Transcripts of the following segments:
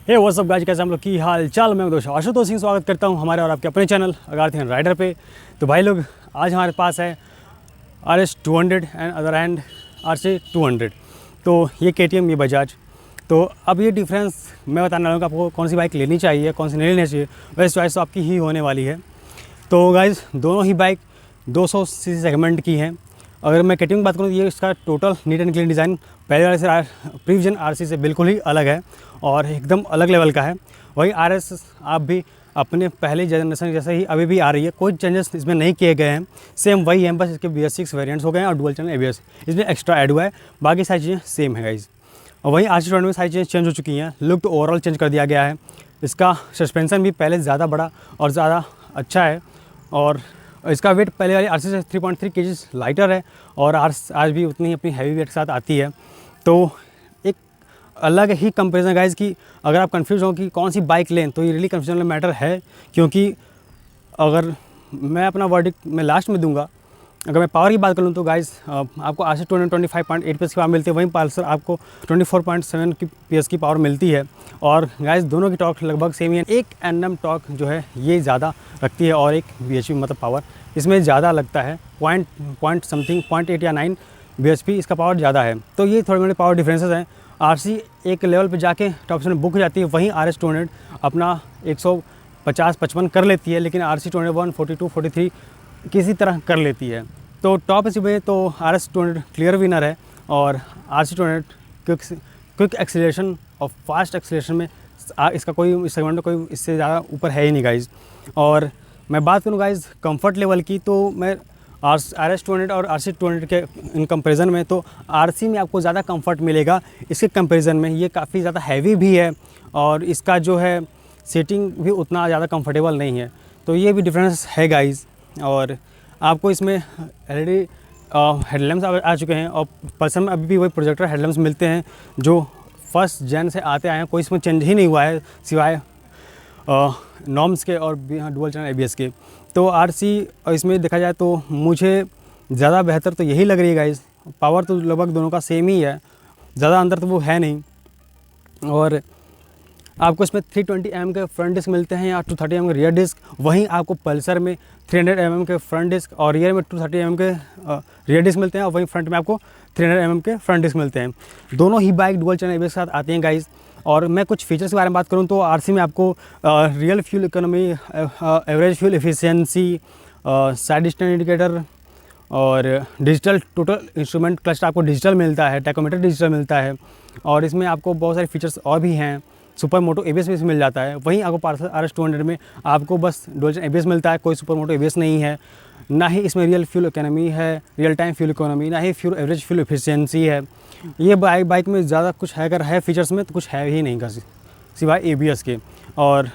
Hey what's up guys, कैसे हम लोग की हाल चाल। मैं दोस्त आशुतोष सिंह स्वागत करता हूं हमारे और आपके अपने चैनल अगार्थियन राइडर पे। तो भाई लोग, आज हमारे पास है RS200 and other hand RC200। तो ये KTM, ये बजाज। तो अब ये डिफरेंस मैं बताने वाला हूँ कि आपको कौन सी बाइक लेनी चाहिए, कौन सी नहीं लेनी चाहिए। वैसे चॉइस तो आपकी ही होने वाली है। तो गाइस, दोनों ही बाइक 200 सीसी सेगमेंट की हैं। अगर मैं KTM की बात करूँ तो ये इसका total neat and clean design पहले वाले से प्रीविजन RC से बिल्कुल ही अलग है और एकदम अलग लेवल का है। वही RS आप भी अपने पहले जनरेशन जैसे ही अभी भी आ रही है, कोई चेंजेस इसमें नहीं किए गए हैं, सेम वही है। बस इसके BS6 वेरिएंट्स हो गए हैं और डुअल चैनल ABS इसमें एक्स्ट्रा ऐड हुआ है। बाकी सारी चीज़ें सेम है गाइज। और वहीं RC200 में सारी चीज़ें चेंज हो चुकी हैं। लुक तो ओवरऑल चेंज कर दिया गया है। इसका सस्पेंसन भी पहले ज़्यादा बड़ा और ज़्यादा अच्छा है और इसका वेट पहले वाली RC से 3.3 kg लाइटर है और आज भी उतनी ही अपनी हैवी वेट के साथ आती है। तो एक अलग ही कंपेरिजन गाइज कि अगर आप कंफ्यूज हो कि कौन सी बाइक लें, तो ये रियली कंफ्यूजन मैटर है। क्योंकि अगर मैं अपना वर्डिक्ट मैं लास्ट में दूंगा, अगर मैं पावर की बात करूँ तो गाइज आपको RC200 25.8 PS की पावर मिलती है, वहीं पल्सर आपको 24.7 PS की पावर मिलती है। और गाइज दोनों की टॉर्क लगभग सेम ही है। एक Nm टॉर्क जो है ये ज़्यादा रखती है और एक bhp मतलब पावर इसमें ज़्यादा लगता है। पॉइंट समथिंग 0.8 या 9 bhp इसका पावर ज़्यादा है। तो ये थोड़े मोटे पावर डिफरेंसेस हैं। RC एक लेवल पे जाके टॉप से बुक हो जाती है, वहीं RS200 अपना 150-55 कर लेती है, लेकिन RC200 142 43 किसी तरह कर लेती है। तो टॉप इसी में तो RS200 क्लियर विनर है और RC200 क्विक एक्सीलरेशन और फास्ट एक्सीलरेशन में इसका कोई इस सेगमेंट में कोई इससे ज़्यादा ऊपर है ही नहीं गाइज़। और मैं बात करूँ गाइज़ कंफर्ट लेवल की, तो मैं RS200 और RC200 के इन कंपैरिजन में तो RC में आपको ज़्यादा कंफर्ट मिलेगा। इसके कंपैरिजन में ये काफ़ी ज़्यादा हैवी भी है और इसका जो है सीटिंग भी उतना ज़्यादा कंफर्टेबल नहीं है। तो ये भी डिफरेंस है गाइज़। और आपको इसमें ऑलरेडी हेडलैम्प्स आ चुके हैं और पल्सर में अभी भी वही प्रोजेक्टर हेडलैम्प्स मिलते हैं जो फर्स्ट जेन से आते आए हैं। कोई इसमें चेंज ही नहीं हुआ है सिवाय नॉर्म्स के और डुअल चैनल ABS के। तो RC इसमें देखा जाए तो मुझे ज़्यादा बेहतर तो यही लग रही है गाइज़। पावर तो लगभग दोनों का सेम ही है, ज़्यादा अंतर तो वो है नहीं। और आपको इसमें 320 mm के फ्रंट डिस्क मिलते हैं या 230 mm के रियर डिस्क। वहीं आपको पल्सर में 300 mm के फ्रंट डिस्क और रियर में 230 mm के रियर डिस्क मिलते हैं और वहीं फ्रंट में आपको 300 mm के फ्रंट डिस्क मिलते हैं। दोनों ही बाइक डुअल चैनल ABS के साथ आती हैं गाइज़। और मैं कुछ फीचर्स के बारे में बात करूं तो RC में आपको real fuel economy, average fuel efficiency, side distance indicator और डिजिटल टोटल इंस्ट्रूमेंट क्लस्टर आपको डिजिटल मिलता है, टैकोमीटर डिजिटल मिलता है। और इसमें आपको बहुत सारे फीचर्स और भी हैं। सुपर मोटो ABS भी मिल जाता है। वहीं आपको पल्सर RS200 में आपको बस डुअल चैनल ABS मिलता है, कोई सुपर मोटो ABS नहीं है। ना ही इसमें रियल फ्यूल इकोनॉमी है, रियल टाइम फ्यूल इकोनॉमी, ना ही एवरेज फ्यूल एफिशिएंसी है। ये बाइक में ज़्यादा कुछ है, अगर है फीचर्स में तो कुछ है ही नहीं सिवाय ABS के, और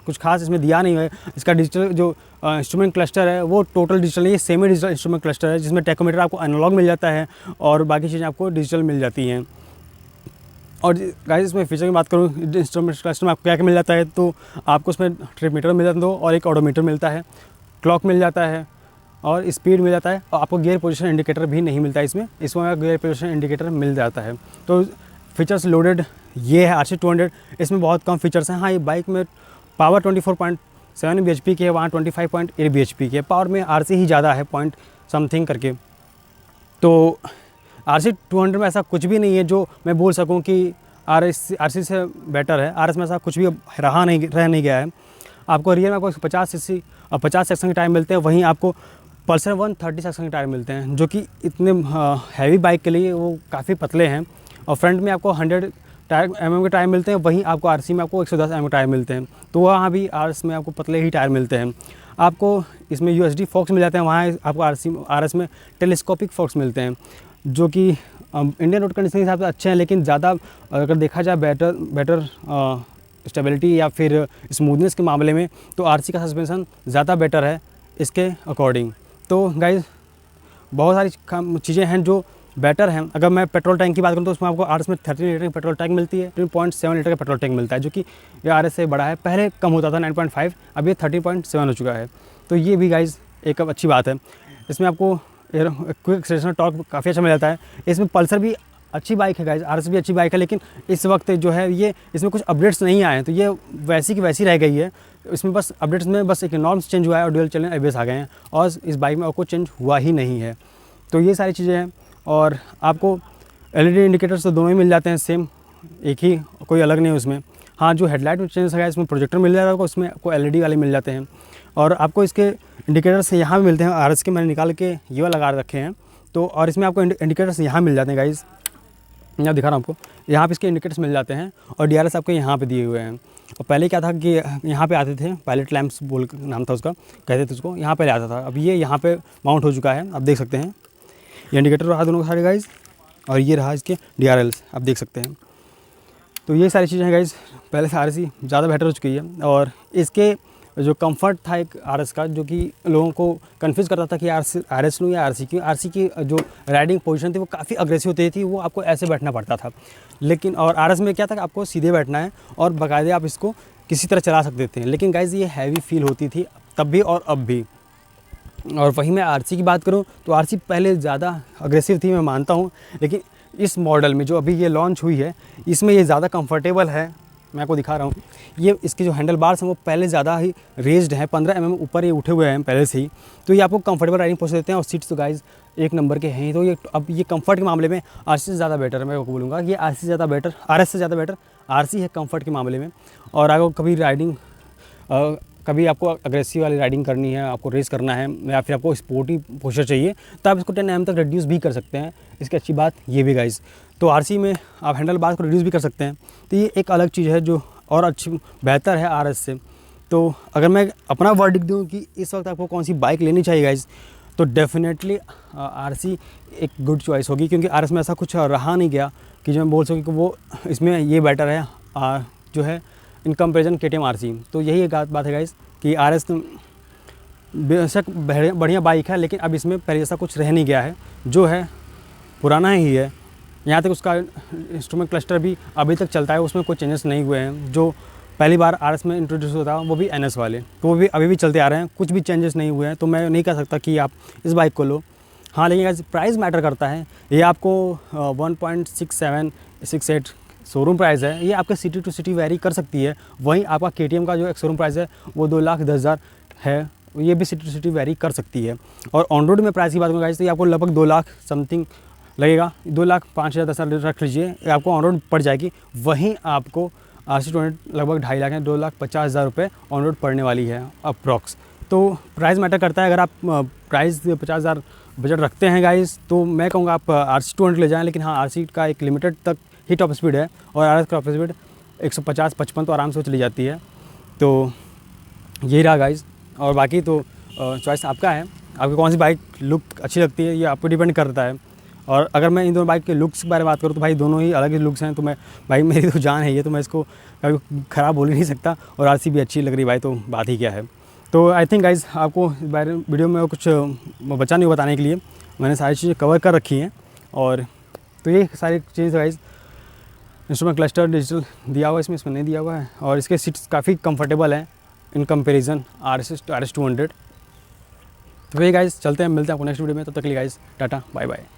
कुछ खास इसमें दिया नहीं है। इसका डिजिटल जो इंस्ट्रूमेंट क्लस्टर है वो टोटल डिजिटल नहीं है, सेमी डिजिटल इंस्ट्रूमेंट क्लस्टर है, जिसमें टैकोमीटर आपको एनालॉग मिल जाता है और बाकी चीज़ें आपको डिजिटल मिल जाती हैं। और गाइस इसमें फीचर की बात करूँ, इंस्ट्रूमेंट क्लस्टर में आपको क्या क्या मिल जाता है, तो आपको उसमें ट्रिप मीटर मिल जाता है और एक ऑडोमीटर मिलता है, क्लॉक मिल जाता है और स्पीड मिल जाता है। और आपको गियर पोजीशन इंडिकेटर भी नहीं मिलता है इसमें गियर पोजीशन इंडिकेटर मिल जाता है। तो फीचर्स लोडेड ये है RC200। इसमें बहुत कम फीचर्स हैं। हाँ, ये बाइक में पावर 24.7 bhp की है, वहाँ 25.8 bhp की है। पावर में RC ही ज़्यादा है, पॉइंट समथिंग करके। तो RC200 में ऐसा कुछ भी नहीं है जो मैं बोल सकूं कि RC से बेटर है। RS में ऐसा कुछ भी रह नहीं गया है। आपको रियर में आपको 50 सीसी और 50 सेक्शन के टायर मिलते हैं, वहीं आपको पल्सर 130 सेक्शन के टायर मिलते हैं, जो कि इतने हैवी बाइक के लिए वो काफ़ी पतले हैं। और फ्रंट में आपको 100 mm के टायर मिलते हैं, वहीं आपको RC में आपको 110 mm के टायर मिलते हैं। तो वहाँ भी RS में आपको पतले ही टायर मिलते हैं। आपको इसमें USD फोक्स मिल जाते हैं, वहाँ आपको RS में टेलीस्कोपिक फोक्स मिलते हैं, जो कि इंडियन रोड कंडीशन के हिसाब से अच्छे हैं, लेकिन ज़्यादा अगर देखा जाए बेटर स्टेबिलिटी या फिर स्मूथनेस के मामले में तो RC का सस्पेंसन ज़्यादा बेटर है इसके अकॉर्डिंग। तो गाइज़ बहुत सारी चीज़ें हैं जो बेटर हैं। अगर मैं पेट्रोल टैंक की बात करूँ तो उसमें आपको RS में 13 लीटर की पेट्रोल टैंक मिलती है, 3.7 लीटर का पेट्रोल टैंक मिलता है, जो कि ये RS से बड़ा है। पहले कम होता था 9.5, अब ये 13.7 हो चुका है। तो ये भी गाइज़ एक अच्छी बात है। इसमें आपको क्विक एक्सेलरेशन टॉर्क काफ़ी अच्छा मिल जाता है। इसमें पल्सर भी अच्छी बाइक है गाइस, RS भी अच्छी बाइक है, लेकिन इस वक्त जो है ये इसमें कुछ अपडेट्स नहीं आए हैं, तो ये वैसी की वैसी रह गई है। इसमें बस अपडेट्स में बस एक नॉर्म्स चेंज हुआ है और ड्यूल चैनल ABS आ गए हैं, और इस बाइक में और कुछ चेंज हुआ ही नहीं है। तो ये सारी चीज़ें हैं। और आपको LED इंडिकेटर्स तो दोनों ही मिल जाते हैं सेम, एक ही, कोई अलग नहीं है उसमें। हाँ, जो हेडलाइट में चेंज है इसमें प्रोजेक्टर मिल जाएगा, उसमें आपको LED वाले मिल जाते हैं। और आपको इसके इंडिकेटर्स यहाँ भी मिलते हैं, RS के मैंने निकाल के ये वाला लगा रखे हैं। तो और इसमें आपको इंडिकेटर्स यहाँ मिल जाते हैं गाइज़, यहाँ दिखा रहा हूँ आपको, यहाँ पे इसके इंडिकेटर्स मिल जाते हैं। और DRS आपको यहाँ पे दिए हुए हैं। और पहले क्या था कि यहाँ पे आते थे, पायलट लैंप्स बोल नाम था उसका, कहते थे उसको, यहाँ पे आता था। अब ये यहाँ पे माउंट हो चुका है, आप देख सकते हैं। ये इंडिकेटर रहा दोनों सारे गाइज़, और ये रहा इसके DRLs, आप देख सकते हैं। तो ये सारी चीज़ें हैं गाइज़, पहले से RS ज़्यादा बेटर हो चुकी है। और इसके जो कंफर्ट था एक RS का, जो कि लोगों को कंफ्यूज करता था कि RS लूँ या RC की जो राइडिंग पोजीशन थी वो काफ़ी अग्रेसिव होती थी, वो आपको ऐसे बैठना पड़ता था। लेकिन और RS में क्या था कि आपको सीधे बैठना है और बाकायदे आप इसको किसी तरह चला सकते थे। लेकिन गाइज़ ये हैवी फील होती थी तब भी और अब भी। और वहीं मैं RC की बात करूँ तो RC पहले ज़्यादा अग्रेसिव थी, मैं मानता हूँ, लेकिन इस मॉडल में जो अभी ये लॉन्च हुई है इसमें ये ज़्यादा कंफर्टेबल है। मैं आपको दिखा रहा हूँ, ये इसके जो हैंडल बार्स हैं वो पहले ज़्यादा ही रेज्ड हैं, 15 mm ऊपर ये उठे हुए हैं पहले से ही, तो ये आपको कंफर्टेबल राइडिंग पहुँच देते हैं। और सीट्स तो गाइज़ एक नंबर के हैं। तो ये अब ये कंफर्ट के मामले में RC से ज़्यादा बेटर है, मैं आपको बोलूँगा कि RS से ज़्यादा बेटर RC है कंफर्ट के मामले में। और अगर कभी राइडिंग कभी आपको अग्रेसिव वाली राइडिंग करनी है, आपको रेस करना है, या फिर आपको स्पोर्टी पोस्चर चाहिए, तो आप इसको 10 mm तक रिड्यूस भी कर सकते हैं। इसकी अच्छी बात ये भी गाइज़, तो RC में आप हैंडल बार को रिड्यूस भी कर सकते हैं। तो ये एक अलग चीज़ है जो और अच्छी बेहतर है RS से। तो अगर मैं अपना वर्डिक्ट दूँ कि इस वक्त आपको कौन सी बाइक लेनी चाहिए गाइज़, तो डेफिनेटली RC एक गुड चॉइस होगी, क्योंकि RS में ऐसा कुछ रहा नहीं गया कि जो मैं बोल सकूँ कि वो इसमें ये बेटर है जो है इन कंपेरिजन KTM RC। तो यही एक बात है गाइज़ कि RS तो बेशक बढ़िया बाइक है, लेकिन अब इसमें पहले जैसा कुछ रह नहीं गया है, जो है पुराना ही है। यहाँ तक उसका इंस्ट्रूमेंट क्लस्टर भी अभी तक चलता है, उसमें कोई चेंजेस नहीं हुए हैं। जो पहली बार RS में इंट्रोड्यूस होता है वो भी NS वाले, तो वो भी अभी भी चलते आ रहे हैं, कुछ भी चेंजेस नहीं हुए हैं। तो मैं नहीं कह सकता कि आप इस बाइक को लो। हाँ, लेकिन प्राइस मैटर करता है। ये आपको 1.6768 शोरूम प्राइस है, ये आपके सिटी टू सिटी वेरी कर सकती है। वहीं आपका KTM का जो एक शोरूम प्राइस है वो 2,10,000 है, ये भी सिटी टू सिटी वेरी कर सकती है। और ऑन रोड में प्राइस की बात करूँ गाइस, तो ये आपको लगभग 2 लाख समथिंग लगेगा, 2,05,000 10,000 रख लीजिए, आपको ऑन रोड पड़ जाएगी। वहीं आपको RC200 लगभग 2.5 लाख है, 2,50,000 रुपये ऑन रोड पड़ने वाली है अप्रॉक्स। तो प्राइस मैटर करता है। अगर आप प्राइस 50,000 बजट रखते हैं गाइस, तो मैं कहूँगा आप RC200 ले जाएँ। लेकिन हाँ, RC का एक लिमिटेड तक ही टॉप स्पीड है, और RS का टॉप स्पीड 150-55 तो आराम से चली जाती है। तो यही रहा गाइस, और बाकी तो चॉइस आपका है, आपको कौन सी बाइक लुक अच्छी लगती है ये आप पे डिपेंड करता है। और अगर मैं इन दोनों बाइक के लुक्स के बारे में बात करूँ तो भाई दोनों ही अलग ही लुक्स हैं। तो मैं भाई मेरी तो जान है ये, तो मैं इसको कभी ख़राब बोल ही नहीं सकता। और RC भी अच्छी लग रही भाई, तो बात ही क्या है। तो आई थिंक गाइज़ आपको इस बारे वीडियो में कुछ बचा नहीं बताने के लिए, मैंने सारी चीज़ें कवर कर रखी हैं। और तो ये सारी चीज़ गाइज़, इंस्ट्रूमेंट क्लस्टर डिजिटल दिया हुआ है इसमें नहीं दिया हुआ है, और इसके सीट्स काफ़ी कंफर्टेबल हैं इन कंपैरिजन RS200। तो ये गाइज़ चलते हैं, मिलते हैं आपको नेक्स्ट वीडियो में। तब तक के लिए गाइज़ टाटा बाय बाय।